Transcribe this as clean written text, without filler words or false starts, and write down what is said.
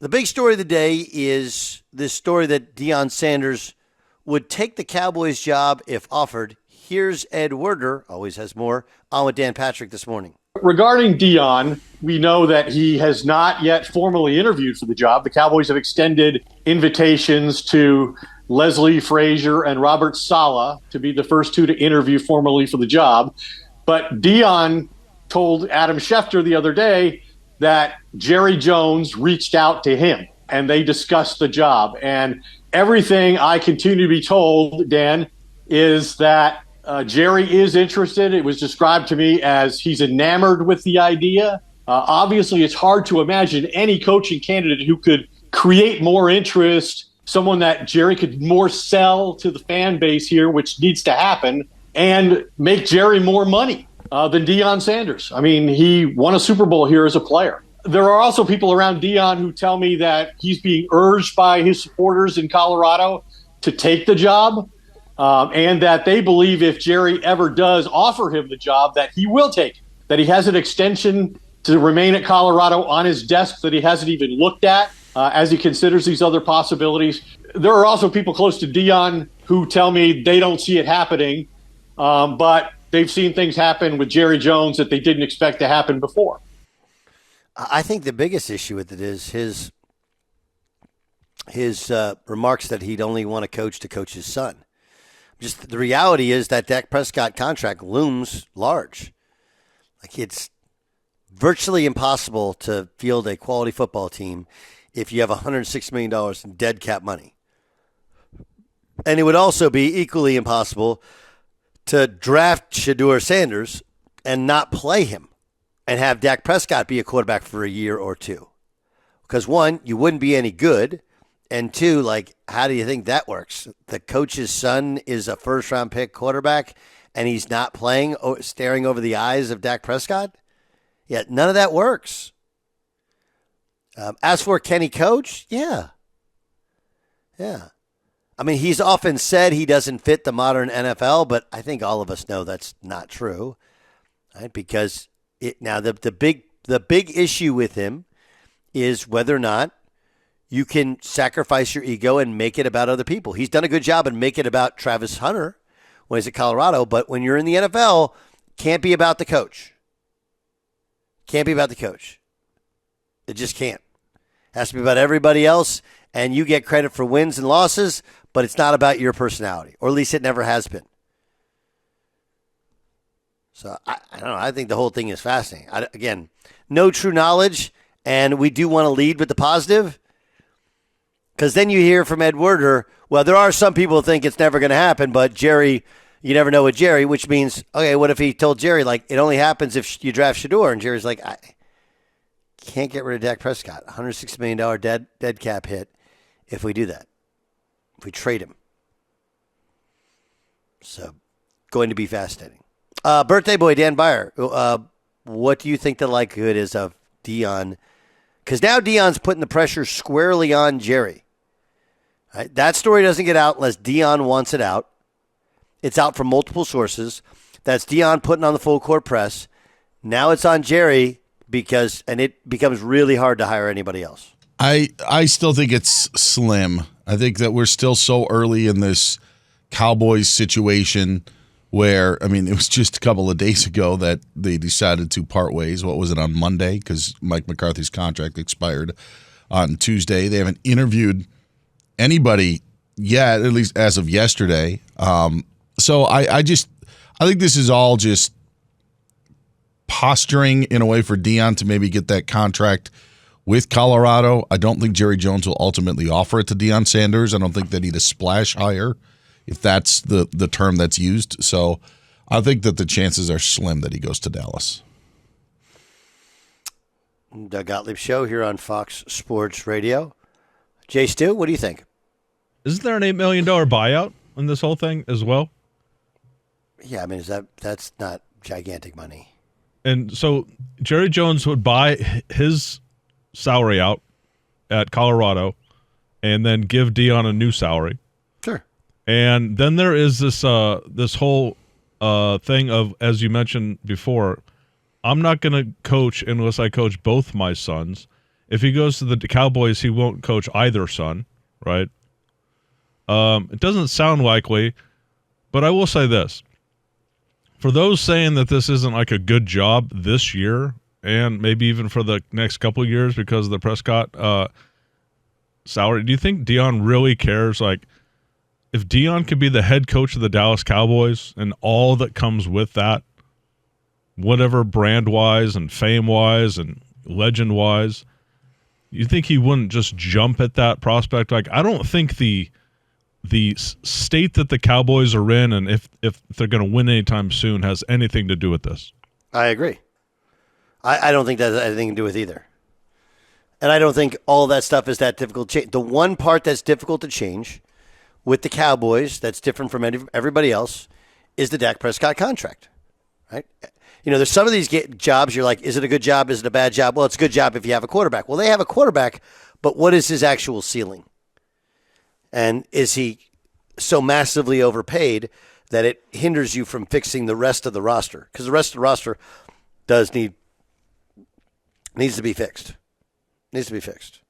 The big story of the day is this story that Deion Sanders would take the Cowboys job if offered. Here's Ed Werder, always has more, on with Dan Patrick this morning. Regarding Deion, we know that he has not yet formally interviewed for the job. The Cowboys have extended invitations to Leslie Frazier and Robert Saleh to be the first two to interview formally for the job. But Deion told Adam Schefter the other day that Jerry Jones reached out to him and they discussed the job. And everything I continue to be told, Dan, is that Jerry is interested. It was described to me as he's enamored with the idea. Obviously, it's hard to imagine any coaching candidate who could create more interest, someone that Jerry could more sell to the fan base here, which needs to happen, and make Jerry more money than Deion Sanders. I mean, he won a Super Bowl here as a player. There are also people around Deion who tell me that he's being urged by his supporters in Colorado to take the job. And that they believe if Jerry ever does offer him the job, that he will take it, that he has an extension to remain at Colorado on his desk that he hasn't even looked at as he considers these other possibilities. There are also people close to Deion who tell me they don't see it happening, but they've seen things happen with Jerry Jones that they didn't expect to happen before. I think the biggest issue with it is his remarks that he'd only want to coach his son. Just the reality is that Dak Prescott contract looms large. Like, it's virtually impossible to field a quality football team if you have $106 million in dead cap money. And it would also be equally impossible to draft Shedeur Sanders and not play him and have Dak Prescott be a quarterback for a year or two. Because one, you wouldn't be any good. And two, like, how do you think that works? The coach's son is a first-round pick quarterback, and he's not playing, staring over the eyes of Dak Prescott? Yeah, none of that works. As for can he coach? Yeah. I mean, he's often said he doesn't fit the modern NFL, but I think all of us know that's not true, right? Because the big issue with him is whether or not you can sacrifice your ego and make it about other people. He's done a good job and make it about Travis Hunter when he's at Colorado, but when you're in the NFL, can't be about the coach. Can't be about the coach. It just can't. It has to be about everybody else, and you get credit for wins and losses, but it's not about your personality, or at least it never has been. So, I don't know. I think the whole thing is fascinating. Again, no true knowledge, and we do want to lead with the positive. Because then you hear from Ed Werder, well, there are some people who think it's never going to happen, but Jerry, you never know with Jerry, which means, okay, what if he told Jerry, like, it only happens if you draft Shedeur? And Jerry's like, I can't get rid of Dak Prescott. $160 million dead cap hit if we do that, if we trade him. So, going to be fascinating. Birthday boy, Dan Beyer, what do you think the likelihood is of Deion? Because now Deion's putting the pressure squarely on Jerry. Right? That story doesn't get out unless Deion wants it out. It's out from multiple sources. That's Deion putting on the full court press. Now it's on Jerry and it becomes really hard to hire anybody else. I still think it's slim. I think that we're still so early in this Cowboys situation where, I mean, it was just a couple of days ago that they decided to part ways. What was it, on Monday? Because Mike McCarthy's contract expired on Tuesday. They haven't interviewed anybody yet, at least as of yesterday. So I think this is all just posturing in a way for Deion to maybe get that contract with Colorado. I don't think Jerry Jones will ultimately offer it to Deion Sanders. I don't think they need a splash hire, if that's the term that's used. So I think that the chances are slim that he goes to Dallas. Doug Gottlieb Show here on Fox Sports Radio. Jay Stu, what do you think? Isn't there an $8 million buyout on this whole thing as well? Yeah, I mean, that's not gigantic money. And so Jerry Jones would buy his salary out at Colorado and then give Deion a new salary. Sure. And then there is this whole thing of, as you mentioned before, I'm not going to coach unless I coach both my sons. If he goes to the Cowboys, he won't coach either son, right? It doesn't sound likely, but I will say this. For those saying that this isn't like a good job this year, and maybe even for the next couple of years because of the Prescott salary, do you think Deion really cares? Like, if Deion could be the head coach of the Dallas Cowboys and all that comes with that, whatever brand-wise and fame-wise and legend-wise, you think he wouldn't just jump at that prospect? Like, I don't think the state that the Cowboys are in and if they're going to win anytime soon has anything to do with this. I agree. I don't think that has anything to do with either. And I don't think all that stuff is that difficult to change. The one part that's difficult to change with the Cowboys that's different from everybody else is the Dak Prescott contract, right? You know, there's some of these jobs you're like, is it a good job? Is it a bad job? Well, it's a good job if you have a quarterback. Well, they have a quarterback, but what is his actual ceiling? And is he so massively overpaid that it hinders you from fixing the rest of the roster? Because the rest of the roster needs to be fixed. Needs to be fixed.